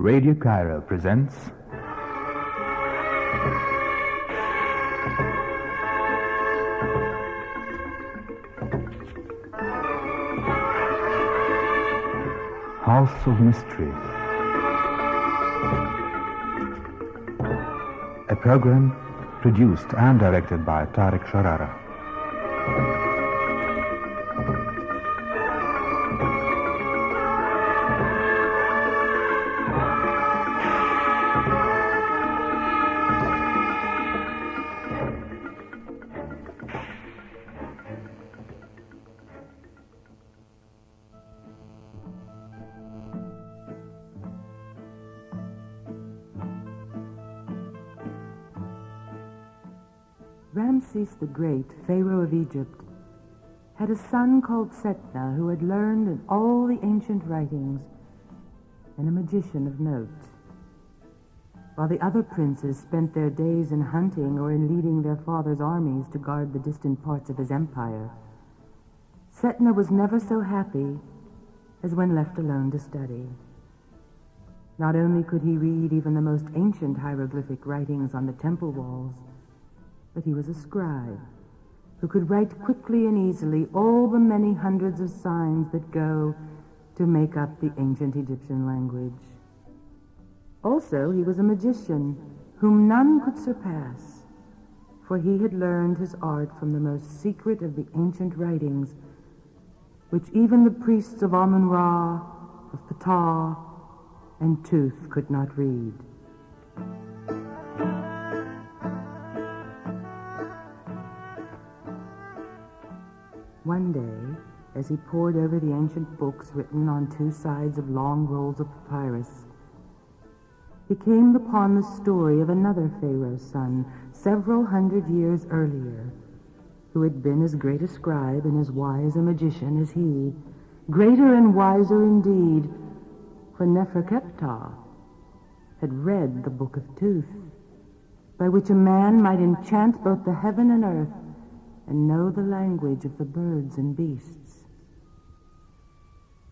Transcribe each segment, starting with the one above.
Radio Cairo presents House of Mystrey, a program produced and directed by Tariq Sharara. Ramses the Great, Pharaoh of Egypt, had a son called Setna who had learned in all the ancient writings and a magician of note. While the other princes spent their days in hunting or in leading their father's armies to guard the distant parts of his empire, Setna was never so happy as when left alone to study. Not only could he read even the most ancient hieroglyphic writings on the temple walls, but he was a scribe who could write quickly and easily all the many hundreds of signs that go to make up the ancient Egyptian language. Also, he was a magician whom none could surpass, for he had learned his art from the most secret of the ancient writings, which even the priests of Amun-Ra, of Ptah, and Toth could not read. One day, as he pored over the ancient books written on two sides of long rolls of papyrus, he came upon the story of another Pharaoh's son, several hundred years earlier, who had been as great a scribe and as wise a magician as he, greater and wiser indeed, for Neferkeptah had read the Book of Toth, by which a man might enchant both the heaven and earth and know the language of the birds and beasts.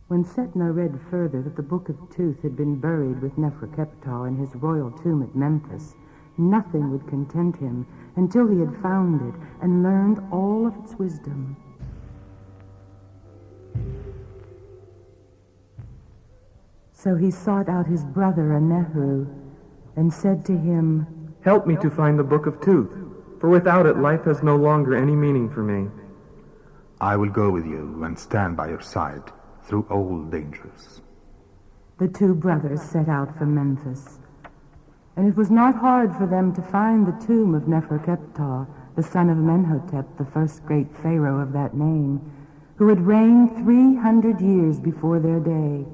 When Setna read further that the Book of Toth had been buried with Neferkeptah in his royal tomb at Memphis, nothing would content him until he had found it and learned all of its wisdom. So he sought out his brother Anehu and said to him, "Help me to find the Book of Toth, for without it life has no longer any meaning for me." I will go with you and stand by your side through all dangers. The two brothers set out for Memphis, and it was not hard for them to find the tomb of Neferkeptah, the son of Menhotep, the first great pharaoh of that name, who had reigned 300 years before their day.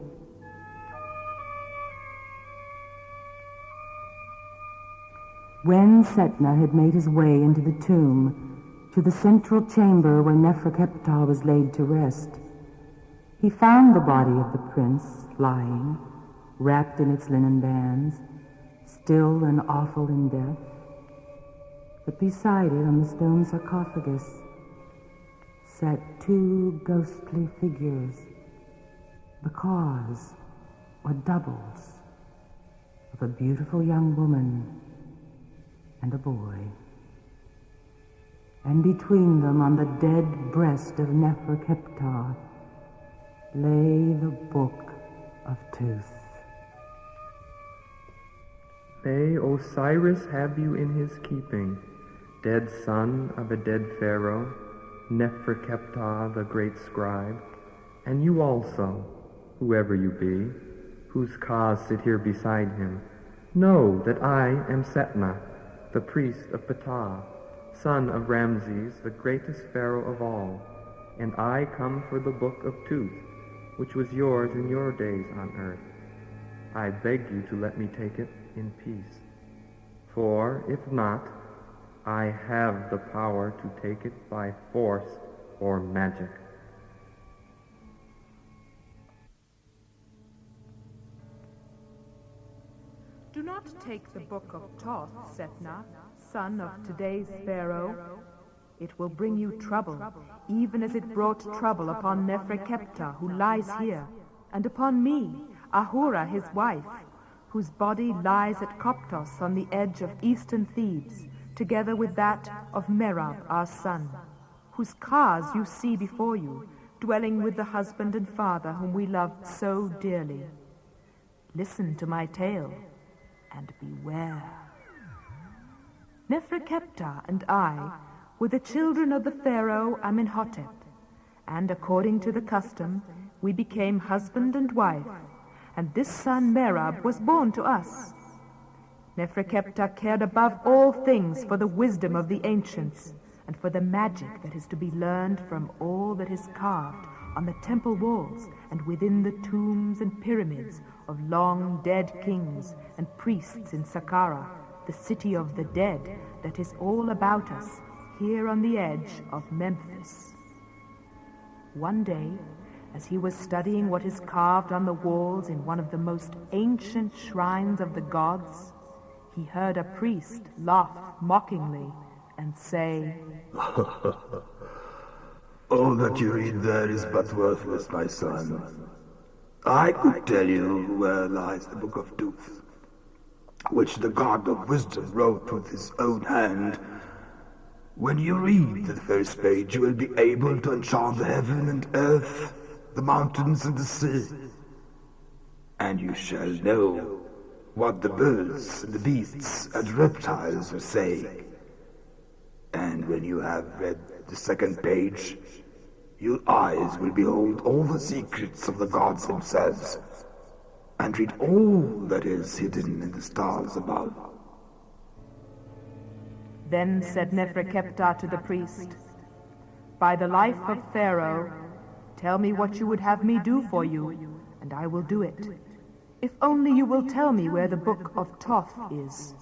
When Setna had made his way into the tomb, to the central chamber where Neferkeptah was laid to rest, he found the body of the prince lying, wrapped in its linen bands, still and awful in death. But beside it, on the stone sarcophagus, sat two ghostly figures, the cause, or doubles, of a beautiful young woman and a boy. And between them, on the dead breast of Neferkeptah, lay the Book of Toth. May Osiris have you in his keeping, dead son of a dead pharaoh, Neferkeptah the great scribe, and you also, whoever you be, whose cause sit here beside him. Know that I am Setna, the priest of Ptah, son of Ramses, the greatest pharaoh of all, and I come for the Book of Toth, which was yours in your days on earth. I beg you to let me take it in peace, for if not, I have the power to take it by force or magic. Do not take the Book of Toth, Setna, son of today's Pharaoh. It will bring you trouble, even as it brought trouble upon Neferkeptah, who lies here, and upon me, Ahura, his wife, whose body lies at Koptos on the edge of eastern Thebes, together with that of Merab, our son, whose cars you see before you, dwelling with the husband and father whom we loved so dearly. Listen to my tale, and beware. Neferkeptah and I were the children of the pharaoh Amenhotep, and according to the custom, we became husband and wife, and this son Merab was born to us. Neferkeptah cared above all things for the wisdom of the ancients, and for the magic that is to be learned from all that is carved on the temple walls and within the tombs and pyramids of long dead kings and priests in Saqqara, the city of the dead that is all about us, here on the edge of Memphis. One day, as he was studying what is carved on the walls in one of the most ancient shrines of the gods, he heard a priest laugh mockingly and say, "All that you read there is but worthless, my son. I could tell you where lies the Book of Toth, which the God of Wisdom wrote with his own hand. When you read the first page, you will be able to enchant the heaven and earth, the mountains and the sea. And you shall know what the birds and the beasts and reptiles will say. And when you have read the second page, your eyes will behold all the secrets of the gods themselves, and read all that is hidden in the stars above." Then said Neferkeptah to the priest, "By the life of Pharaoh, tell me what you would have me do for you, and I will do it. If only you will tell me where the book of Toth is."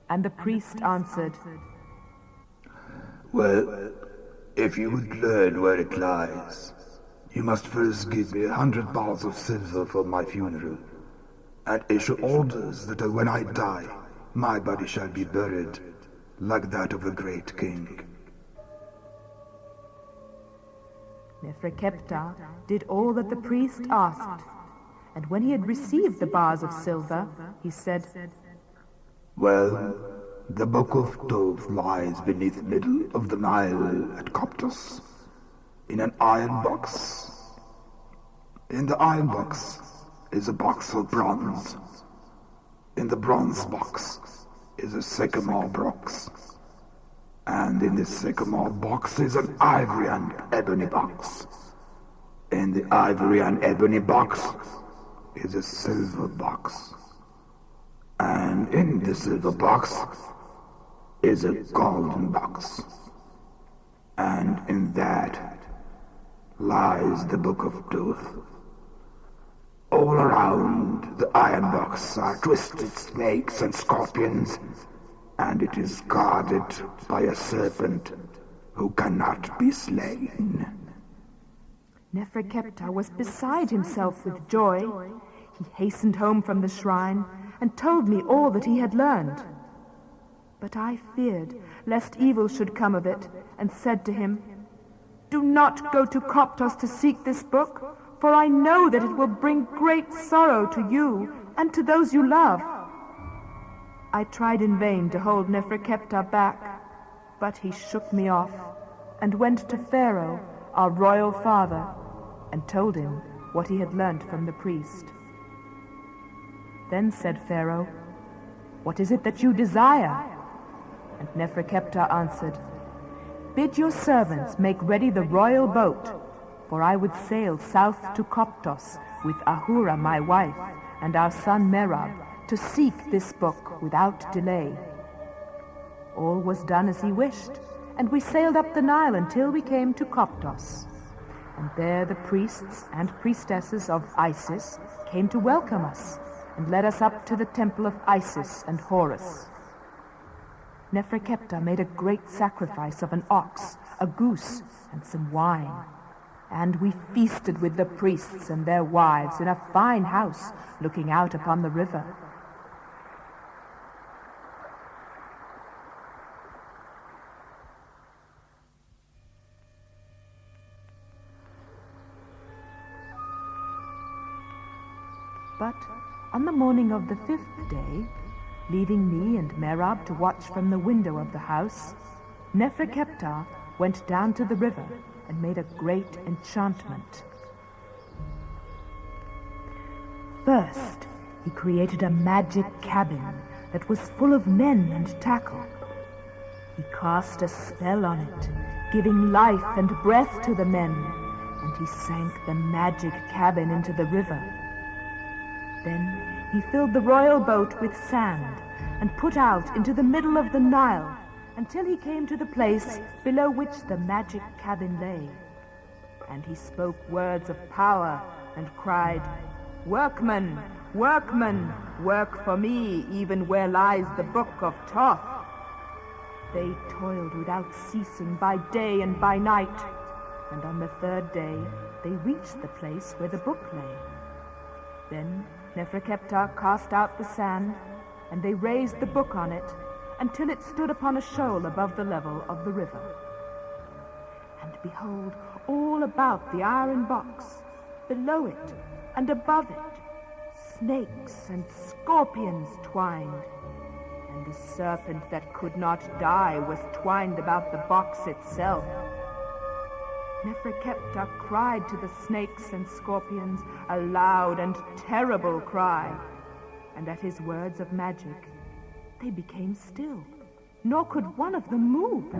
And the priest answered, "Well, if you would learn where it lies, you must first give me 100 bars of silver for my funeral, and issue orders that when I die, my body shall be buried like that of a great king." Neferkeptah did all that the priest asked, and when he had received the bars of silver, he said, "Well, the Book of Toth lies beneath the middle of the Nile at Koptos, in an iron box. In the iron box is a box of bronze. In the bronze box is a sycamore box. And in the sycamore box is an ivory and ebony box. In the ivory and ebony box is a silver box. And in the silver box is a golden box. And in that lies the Book of Toth. All around the iron box are twisted snakes and scorpions, and it is guarded by a serpent who cannot be slain." Neferkeptah was beside himself with joy. He hastened home from the shrine and told me all that he had learned. But I feared lest evil should come of it, and said to him, "Do not go to Koptos to seek this book, for I know that it will bring great sorrow to you and to those you love." I tried in vain to hold Neferkeptah back, but he shook me off and went to Pharaoh, our royal father, and told him what he had learnt from the priest. Then said Pharaoh, "What is it that you desire?" And Neferkeptah answered, "Bid your servants make ready the royal boat, for I would sail south to Koptos with Ahura my wife and our son Merab to seek this book without delay." All was done as he wished, and we sailed up the Nile until we came to Koptos. And there the priests and priestesses of Isis came to welcome us, and led us up to the temple of Isis and Horus. Neferkeptah made a great sacrifice of an ox, a goose, and some wine. And we feasted with the priests and their wives in a fine house looking out upon the river. But On the morning of the 5th day, leaving me and Merab to watch from the window of the house, Neferkeptah went down to the river and made a great enchantment. First, he created a magic cabin that was full of men and tackle. He cast a spell on it, giving life and breath to the men, and he sank the magic cabin into the river. Then he filled the royal boat with sand and put out into the middle of the Nile until he came to the place below which the magic cabin lay. And he spoke words of power and cried, "Workmen, workmen, work for me even where lies the book of Toth." They toiled without ceasing by day and by night, and on the 3rd day they reached the place where the book lay. Then Neferkeptah cast out the sand, and they raised the book on it until it stood upon a shoal above the level of the river. And behold, all about the iron box, below it and above it, snakes and scorpions twined, and the serpent that could not die was twined about the box itself. Neferkeptah cried to the snakes and scorpions a loud and terrible cry, and at his words of magic, they became still, nor could one of them move.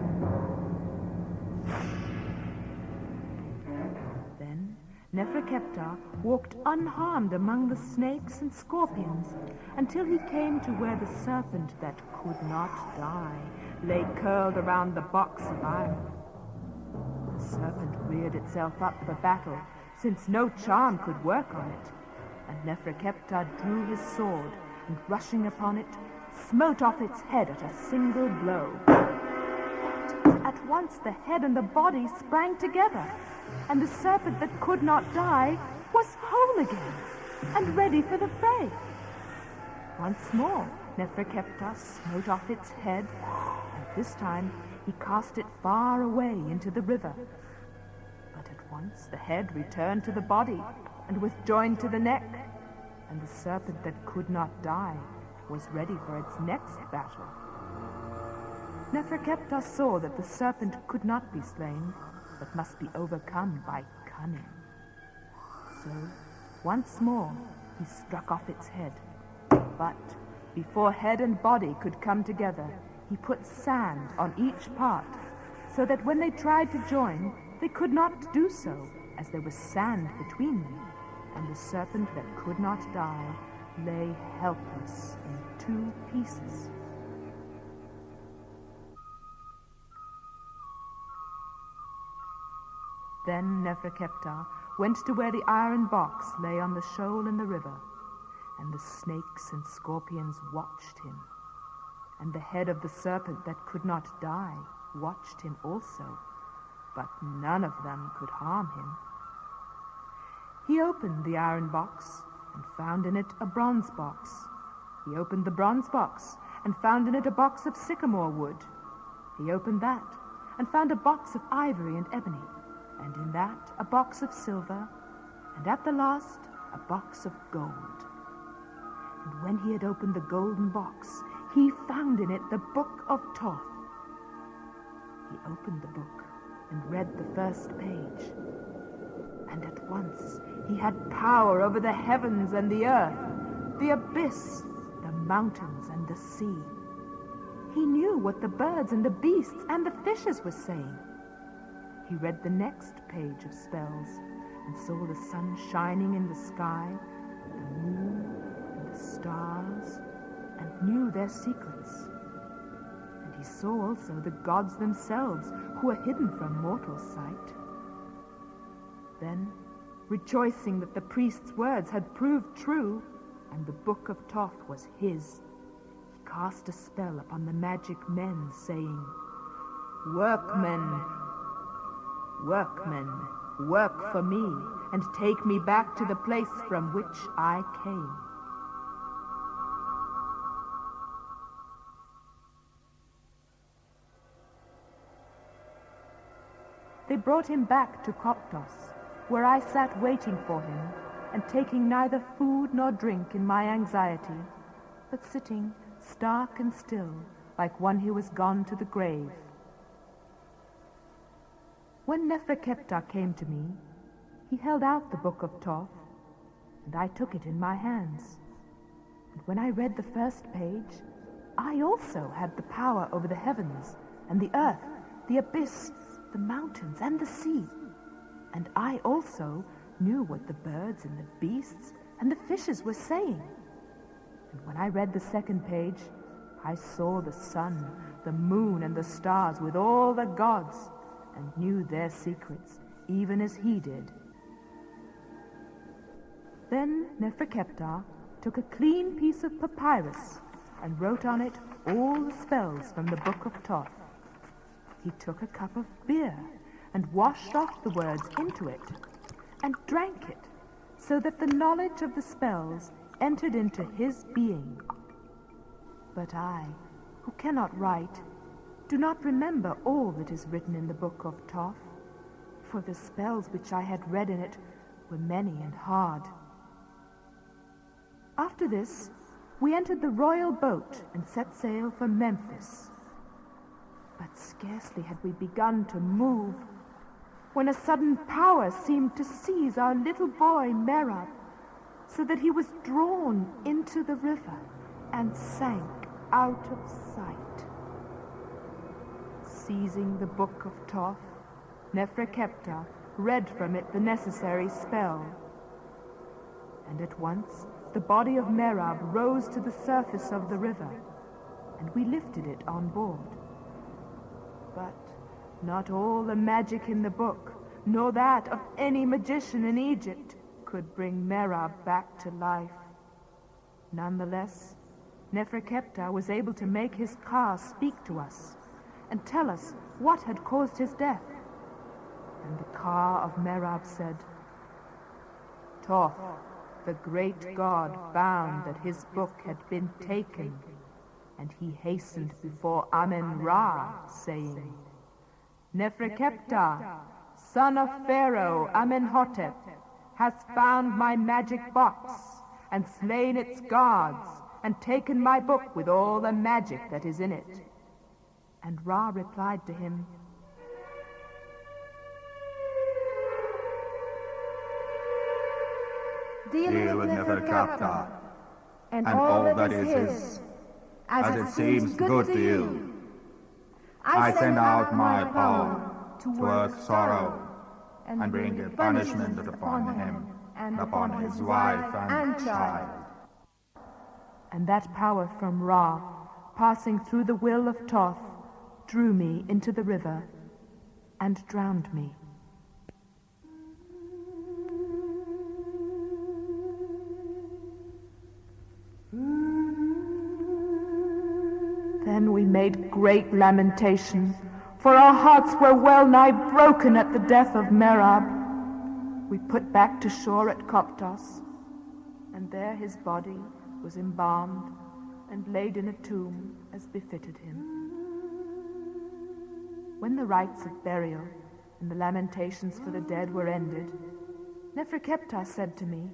Then Neferkeptah walked unharmed among the snakes and scorpions until he came to where the serpent that could not die lay curled around the box of iron. The serpent reared itself up for battle, since no charm could work on it, and Neferkeptah drew his sword and, rushing upon it, smote off its head at a single blow. At once the head and the body sprang together, and the serpent that could not die was whole again and ready for the fray. Once more Neferkeptah smote off its head, and this time he cast it far away into the river. But at once the head returned to the body and was joined to the neck, and the serpent that could not die was ready for its next battle. Neferkeptah saw that the serpent could not be slain, but must be overcome by cunning. So, once more, he struck off its head. But before head and body could come together, he put sand on each part, so that when they tried to join, they could not do so, as there was sand between them, and the serpent that could not die lay helpless in 2 pieces. Then Neferkeptah went to where the iron box lay on the shoal in the river, and the snakes and scorpions watched him. And the head of the serpent that could not die watched him also, but none of them could harm him. He opened the iron box and found in it a bronze box. He opened the bronze box and found in it a box of sycamore wood. He opened that and found a box of ivory and ebony, and in that a box of silver, and at the last a box of gold. And when he had opened the golden box, he found in it the book of Toth. He opened the book and read the first page, and at once he had power over the heavens and the earth, the abyss, the mountains and the sea. He knew what the birds and the beasts and the fishes were saying. He read the next page of spells and saw the sun shining in the sky, the moon and the stars, and knew their secrets. And he saw also the gods themselves, who were hidden from mortal sight. Then, rejoicing that the priest's words had proved true, and the book of Toth was his, he cast a spell upon the magic men, saying, "Workmen, workmen, work for me, and take me back to the place from which I came." They brought him back to Koptos, where I sat waiting for him, and taking neither food nor drink in my anxiety, but sitting stark and still, like one who was gone to the grave. When Neferkeptah came to me, he held out the book of Toth, and I took it in my hands. And when I read the first page, I also had the power over the heavens and the earth, the abyss, the mountains and the sea. And I also knew what the birds and the beasts and the fishes were saying. And when I read the second page, I saw the sun, the moon, and the stars with all the gods, and knew their secrets, even as he did. Then Neferkeptah took a clean piece of papyrus and wrote on it all the spells from the book of Toth. He took a cup of beer and washed off the words into it, and drank it, so that the knowledge of the spells entered into his being. But I, who cannot write, do not remember all that is written in the book of Toth, for the spells which I had read in it were many and hard. After this, we entered the royal boat and set sail for Memphis. But scarcely had we begun to move when a sudden power seemed to seize our little boy Merab, so that he was drawn into the river and sank out of sight. Seizing the book of Toth, Neferkeptah read from it the necessary spell. And at once the body of Merab rose to the surface of the river, and we lifted it on board. But not all the magic in the book, nor that of any magician in Egypt, could bring Merab back to life. Nonetheless, Neferkeptah was able to make his Ka speak to us and tell us what had caused his death. And the Ka of Merab said, "Toth, the great god, found that his book had been taken, and he hastened before Amen-Ra, saying, 'Neferkeptah, son of Pharaoh Amenhotep, has found my magic box, and slain its guards, and taken my book with all the magic that is in it.' And Ra replied to him, 'Deal with Neferkeptah, and all that is his, as it seems good to you. I send out my power to work sorrow, and bring a punishment upon him, and upon his wife and child.' And that power from Ra, passing through the will of Toth, drew me into the river and drowned me. Then we made great lamentation, for our hearts were well nigh broken at the death of Merab. We put back to shore at Koptos, and there his body was embalmed and laid in a tomb as befitted him. When the rites of burial and the lamentations for the dead were ended, Neferkeptah said to me,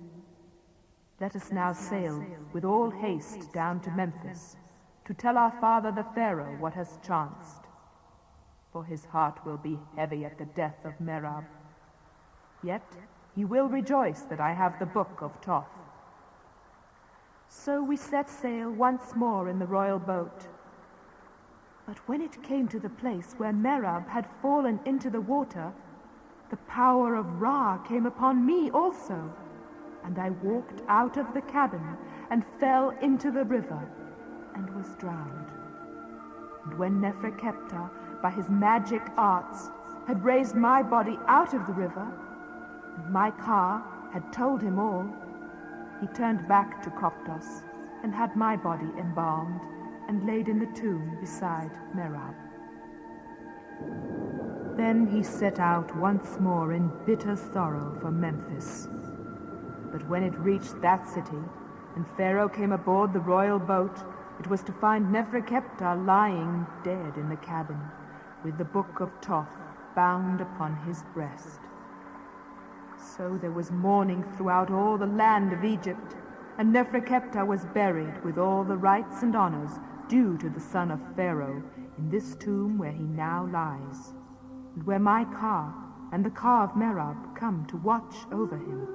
"Let us now sail with all haste down to Memphis, to tell our father the Pharaoh what has chanced. For his heart will be heavy at the death of Merab. Yet he will rejoice that I have the book of Toth." So we set sail once more in the royal boat. But when it came to the place where Merab had fallen into the water, the power of Ra came upon me also, and I walked out of the cabin and fell into the river and was drowned. And when Neferkeptah, by his magic arts, had raised my body out of the river, and my Ka had told him all, he turned back to Koptos and had my body embalmed and laid in the tomb beside Merab. Then he set out once more in bitter sorrow for Memphis. But when it reached that city, and Pharaoh came aboard the royal boat, it was to find Neferkeptah lying dead in the cabin, with the book of Toth bound upon his breast. So there was mourning throughout all the land of Egypt, and Neferkeptah was buried with all the rights and honors due to the son of Pharaoh in this tomb where he now lies, and where my car and the car of Merab come to watch over him.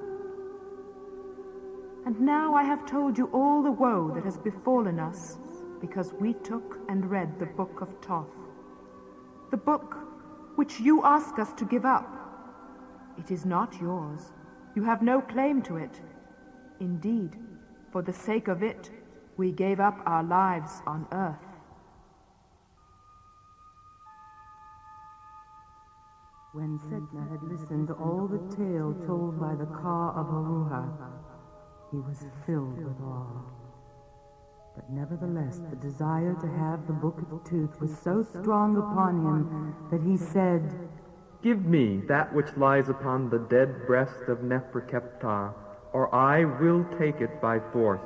And now I have told you all the woe that has befallen us, because we took and read the book of Toth, the book which you ask us to give up. It is not yours. You have no claim to it. Indeed, for the sake of it, we gave up our lives on earth. When Setna had listened to all the tale told by the Ka of Haruha, he was filled with awe. But nevertheless, the desire to have the Book of Toth was so strong upon him that he said, Give me that which lies upon the dead breast of Neferkeptah, or I will take it by force.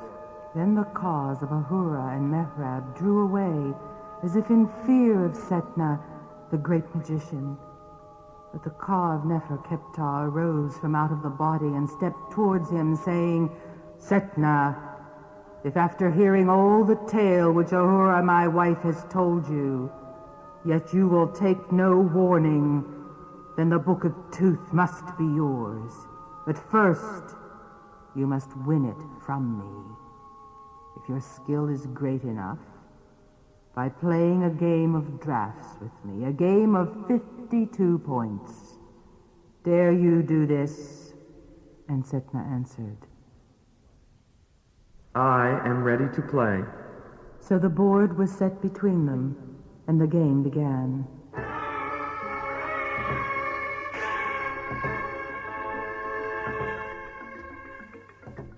Then the Kas of Ahura and Mehrab drew away, as if in fear of Setna, the great magician. But the Ka of Neferkeptah arose from out of the body and stepped towards him, saying, Setna, if after hearing all the tale which Ahura my wife has told you, yet you will take no warning, then the Book of Toth must be yours. But first, you must win it from me. If your skill is great enough, by playing a game of drafts with me, a game of 52 points. Dare you do this? And Setna answered, I am ready to play. So the board was set between them, and the game began.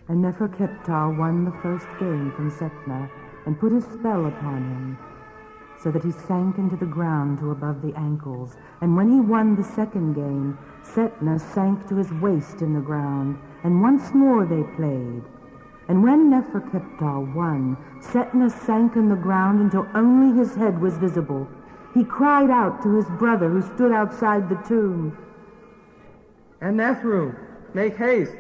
And Neferkeptah won the first game from Setna and put a spell upon him, so that he sank into the ground to above the ankles. And when he won the second game, Setna sank to his waist in the ground, and once more they played. And when Neferkeptah won, Setna sank in the ground until only his head was visible. He cried out to his brother who stood outside the tomb, Anethru, make haste!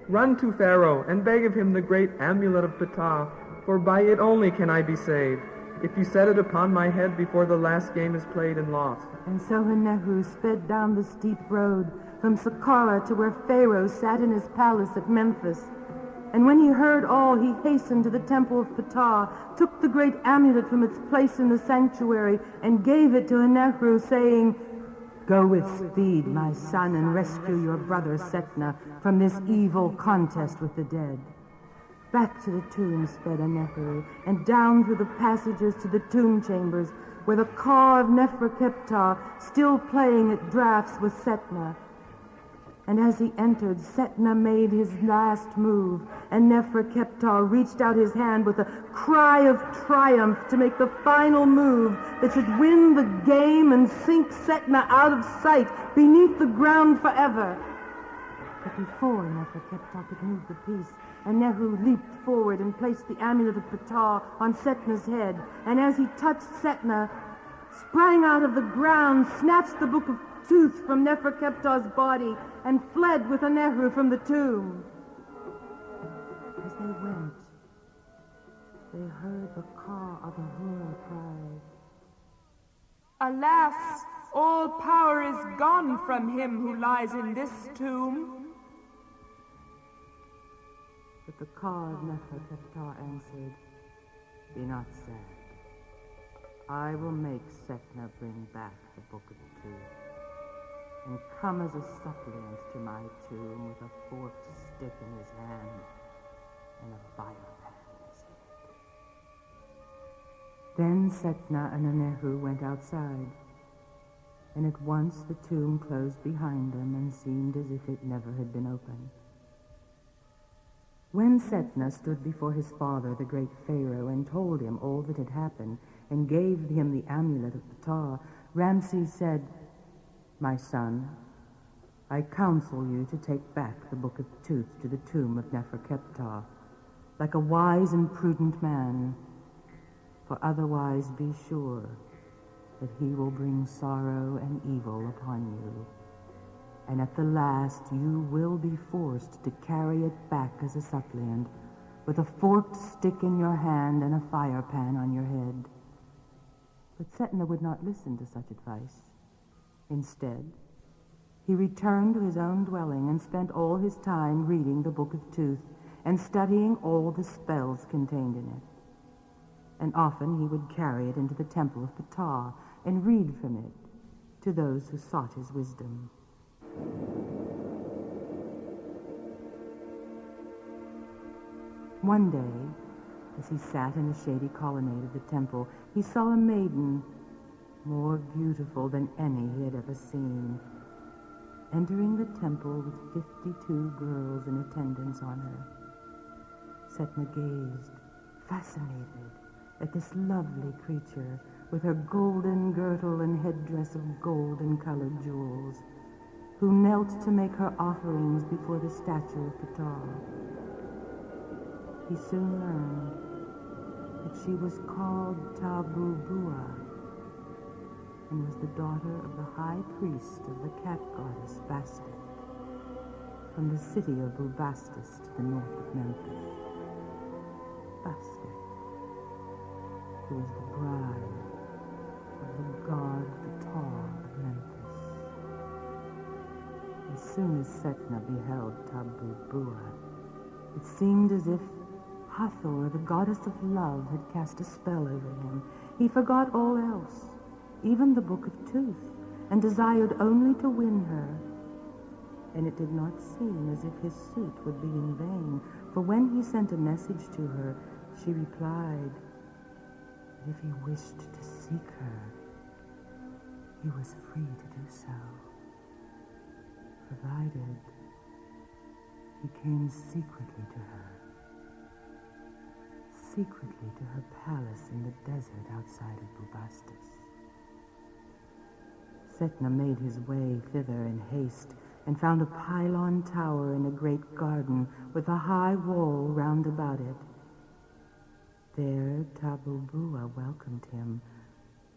Run to Pharaoh and beg of him the great amulet of Ptah, for by it only can I be saved, if you set it upon my head before the last game is played and lost. And so Nehru sped down the steep road from Saqqara to where Pharaoh sat in his palace at Memphis. And when he heard all, he hastened to the temple of Ptah, took the great amulet from its place in the sanctuary, and gave it to Nehru, saying, Go with speed, my son, and rescue your brother Setna from this evil contest with the dead. Back to the tomb sped Nehru, and down through the passages to the tomb chambers, where the Ka of Neferkeptah, still playing at draughts with Setna. And as he entered, Setna made his last move, and Neferkeptah reached out his hand with a cry of triumph to make the final move that should win the game and sink Setna out of sight beneath the ground forever. But before Neferkeptah could move the piece, and Nehru leaped forward and placed the amulet of Ptah on Setna's head, and as he touched Setna, sprang out of the ground, snatched the Book of Toth from Neferkeptah's body, and fled with Nehru from the tomb. As they went, they heard the Ka of Ahura cry, Alas, all power is gone from him who lies in this tomb. But the Ka of Neferkeptah answered, Be not sad. I will make Setna bring back the Book of Toth, and come as a suppliant to my tomb with a forked stick in his hand and a violin in his head. Then Setna and Nehru went outside, and at once the tomb closed behind them and seemed as if it never had been opened. When Setna stood before his father, the great Pharaoh, and told him all that had happened, and gave him the amulet of Ptah, Ramses said, My son, I counsel you to take back the Book of Toth to the tomb of Neferkeptah, like a wise and prudent man, for otherwise be sure that he will bring sorrow and evil upon you. and at the last you will be forced to carry it back as a suppliant, with a forked stick in your hand and a fire pan on your head. But Setna would not listen to such advice. Instead, he returned to his own dwelling and spent all his time reading the Book of Toth and studying all the spells contained in it. And often he would carry it into the temple of Ptah and read from it to those who sought his wisdom. One day, as he sat in the shady colonnade of the temple, he saw a maiden more beautiful than any he had ever seen, entering the temple with 52 girls in attendance on her. Setna gazed, fascinated, at this lovely creature with her golden girdle and headdress of golden-colored jewels, who knelt to make her offerings before the statue of Ptah. He soon learned that she was called Tabubua and was the daughter of the high priest of the cat goddess Bastet, from the city of Bubastis to the north of Memphis. Bastet, who was the bride of the god Ptah of Memphis. As soon as Setna beheld Tabubua, it seemed as if Hathor, the goddess of love, had cast a spell over him. He forgot all else, even the Book of Toth, and desired only to win her. And it did not seem as if his suit would be in vain, for when he sent a message to her, she replied that if he wished to seek her, he was free to do so, provided he came secretly to her. Secretly to her palace in the desert outside of Bubastis. Setna made his way thither in haste and found a pylon tower in a great garden with a high wall round about it. There Tabubua welcomed him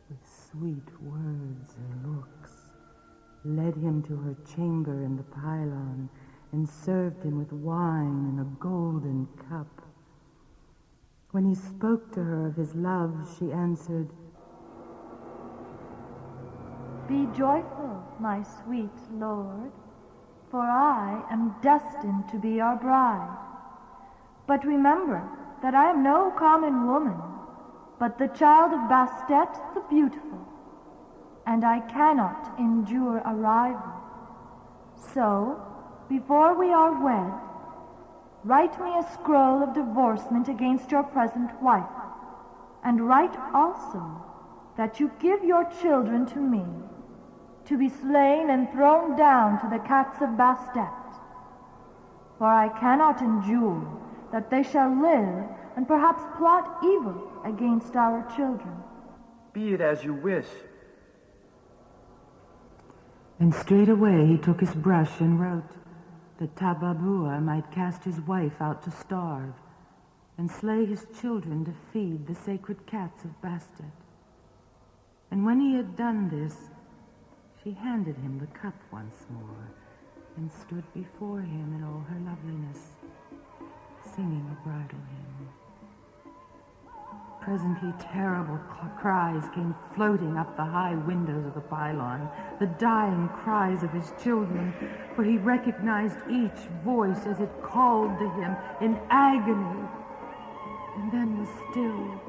with sweet words and looks, led him to her chamber in the pylon, and served him with wine in a golden cup. When he spoke to her of his love, she answered, "Be joyful, my sweet lord, for I am destined to be your bride. But remember that I am no common woman, but the child of Bastet the Beautiful, and I cannot endure a rival. So, before we are wed, write me a scroll of divorcement against your present wife, and write also that you give your children to me, to be slain and thrown down to the cats of Bastet. For I cannot endure that they shall live and perhaps plot evil against our children." Be it as you wish. And straightway he took his brush and wrote that Tabubua might cast his wife out to starve and slay his children to feed the sacred cats of Bastet. And when he had done this, she handed him the cup once more and stood before him in all her loveliness, singing a bridal hymn. Presently terrible cries came floating up the high windows of the pylon, the dying cries of his children, for he recognized each voice as it called to him in agony, and then was still.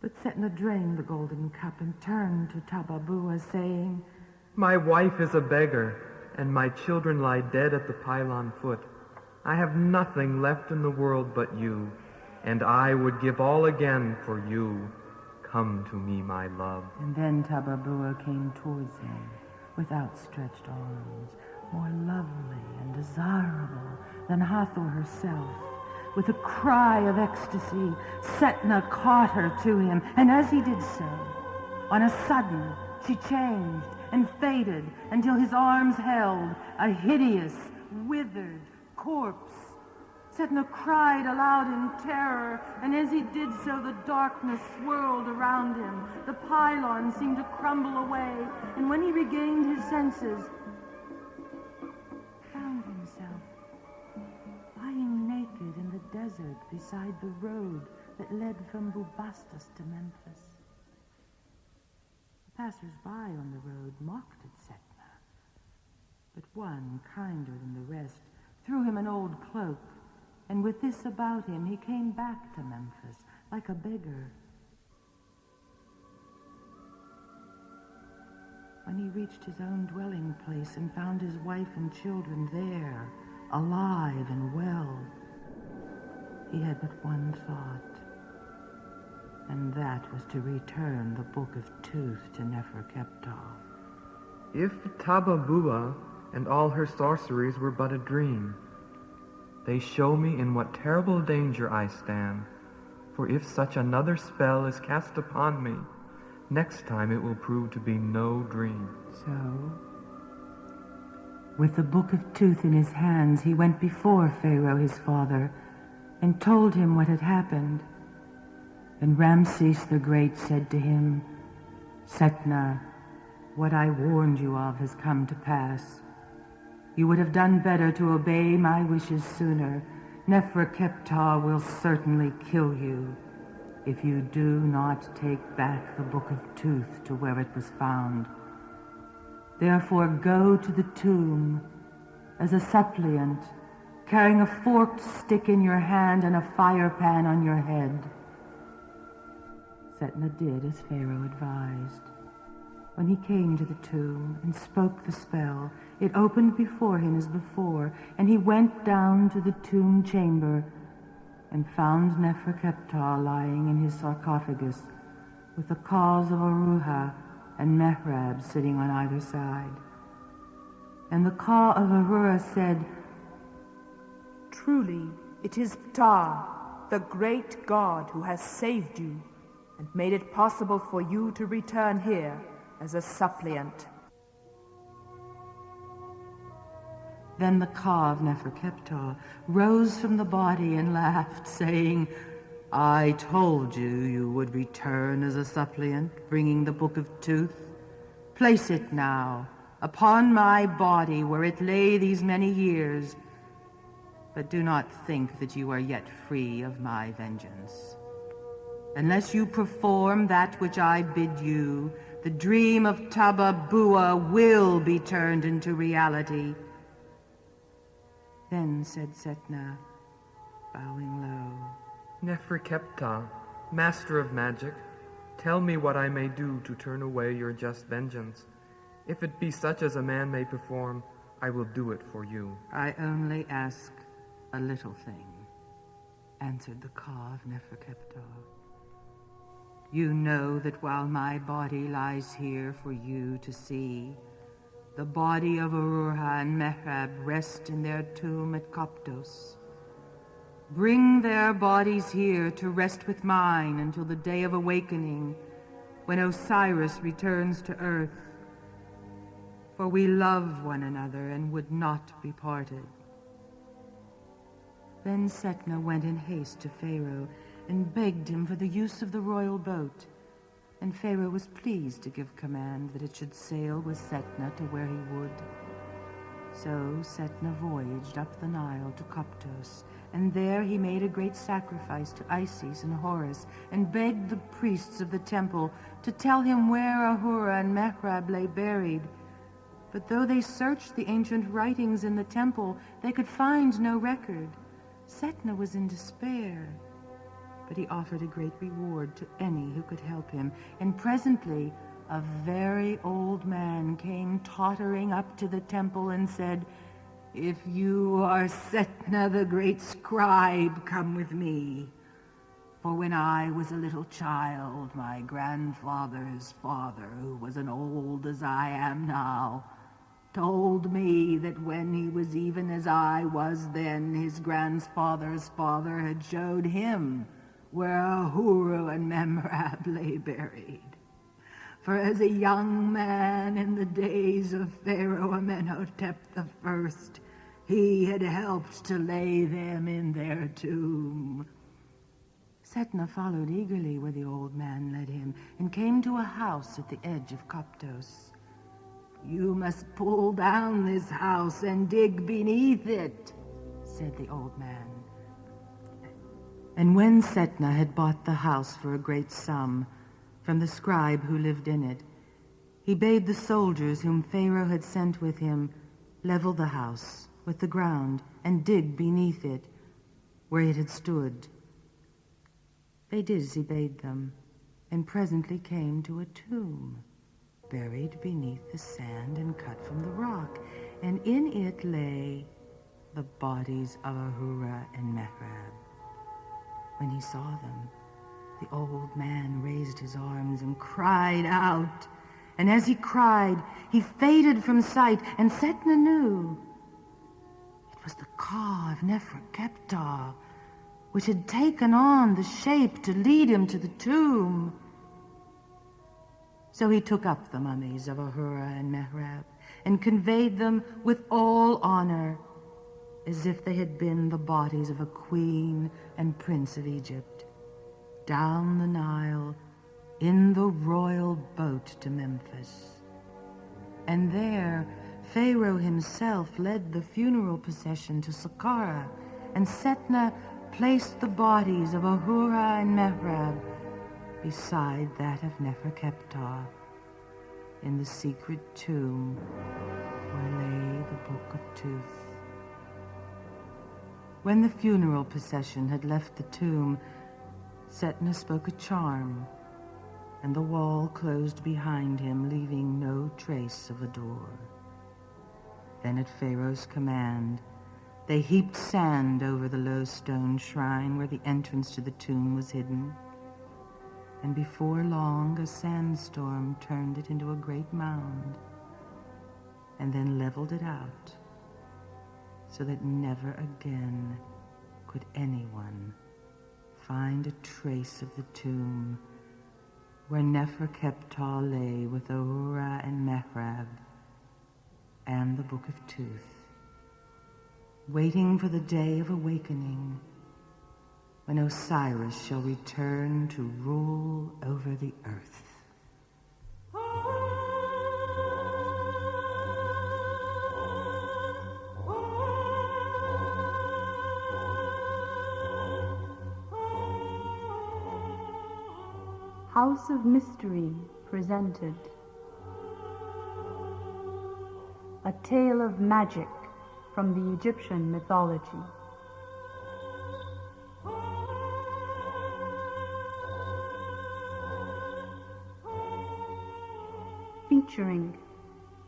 But Setna drained the golden cup and turned to Tabubua, saying, My wife is a beggar, and my children lie dead at the pylon foot. I have nothing left in the world but you, and I would give all again for you. Come to me, my love. And then Tabubua came towards him with outstretched arms, more lovely and desirable than Hathor herself. With a cry of ecstasy, Setna caught her to him, and as he did so, on a sudden, she changed and faded until his arms held a hideous, withered corpse, Setna cried aloud in terror, and as he did so, the darkness swirled around him. The pylon seemed to crumble away, and when he regained his senses, found himself lying naked in the desert beside the road that led from Bubastis to Memphis. The passers-by on the road mocked at Setna, but one, kinder than the rest, threw him an old cloak, and with this about him he came back to Memphis like a beggar. When he reached his own dwelling place and found his wife and children there, alive and well, he had but one thought, and that was to return the Book of Toth to Neferkeptah. If Tababua and all her sorceries were but a dream, they show me in what terrible danger I stand, for if such another spell is cast upon me, next time it will prove to be no dream. So, with the Book of Toth in his hands, he went before Pharaoh his father and told him what had happened. And Ramses the Great said to him, "Setna, what I warned you of has come to pass. You would have done better to obey my wishes sooner. Neferkeptah will certainly kill you if you do not take back the Book of Toth to where it was found. Therefore go to the tomb as a suppliant, carrying a forked stick in your hand and a fire pan on your head." Setna did as Pharaoh advised. When he came to the tomb and spoke the spell, it opened before him as before, and he went down to the tomb chamber and found Neferkeptah lying in his sarcophagus, with the cause of Aruha and Mehrab sitting on either side. And the Ka of Ahura said, Truly, it is Ptah, the great god, who has saved you and made it possible for you to return here as a suppliant. Then the Ka of Neferkeptah rose from the body and laughed, saying, "I told you you would return as a suppliant, bringing the Book of Toth. Place it now upon my body where it lay these many years, but do not think that you are yet free of my vengeance. Unless you perform that which I bid you, the dream of Tababua will be turned into reality." Then said Setna, bowing low, Neferkeptah, master of magic, tell me what I may do to turn away your just vengeance. If it be such as a man may perform, I will do it for you. "I only ask a little thing," answered the Ka of Neferkeptah. "You know that while my body lies here for you to see, the body of Aruha and Mehrab rest in their tomb at Koptos. Bring their bodies here to rest with mine until the day of awakening, when Osiris returns to earth. For we love one another and would not be parted." Then Setna went in haste to Pharaoh and begged him for the use of the royal boat, and Pharaoh was pleased to give command that it should sail with Setna to where he would. So Setna voyaged up the Nile to Koptos, and there he made a great sacrifice to Isis and Horus, and begged the priests of the temple to tell him where Ahura and Mehrab lay buried. But though they searched the ancient writings in the temple, they could find no record. Setna was in despair, but he offered a great reward to any who could help him, and presently a very old man came tottering up to the temple and said, "If you are Setna the great scribe, come with me. For when I was a little child, my grandfather's father, who was as old as I am now, told me that when he was even as I was then, his grandfather's father had showed him where Ahura and Mehrab lay buried. For as a young man in the days of Pharaoh Amenhotep I, he had helped to lay them in their tomb. Setna followed eagerly where the old man led him and came to a house at the edge of Koptos. "You must pull down this house and dig beneath it," said the old man. And when Setna had bought the house for a great sum from the scribe who lived in it, he bade the soldiers whom Pharaoh had sent with him level the house with the ground and dig beneath it where it had stood. They did as he bade them, and presently came to a tomb, buried beneath the sand and cut from the rock, and in it lay the bodies of Ahura and Mehrab. When he saw them, the old man raised his arms and cried out, and as he cried, he faded from sight, and Setna knew it was the Ka of Neferkeptah, which had taken on the shape to lead him to the tomb. So he took up the mummies of Ahura and Mehrab and conveyed them with all honor, as if they had been the bodies of a queen and prince of Egypt, down the Nile in the royal boat to Memphis. And there Pharaoh himself led the funeral procession to Saqqara, and Setna placed the bodies of Ahura and Mehrab beside that of Neferkeptah in the secret tomb where lay the Book of Toth. When the funeral procession had left the tomb, Setna spoke a charm, and the wall closed behind him, leaving no trace of a door. Then at Pharaoh's command, they heaped sand over the low stone shrine where the entrance to the tomb was hidden. And before long, a sandstorm turned it into a great mound, and then leveled it out, so that never again could anyone find a trace of the tomb where Neferkeptah lay with Ahura and Mehrab and the Book of Toth, waiting for the day of awakening, when Osiris shall return to rule over the earth. House of Mystery presented a tale of magic from the Egyptian mythology. Featuring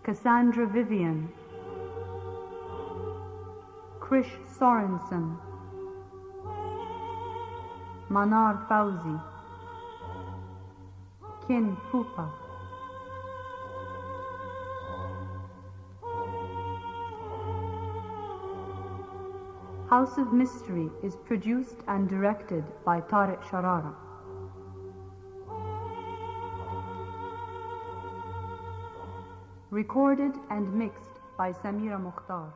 Cassandra Vivian, Krish Sorensen, Manar Fauzi, Kin Pupa. House of Mystery is produced and directed by Tariq Sharara. Recorded and mixed by Samira Mukhtar.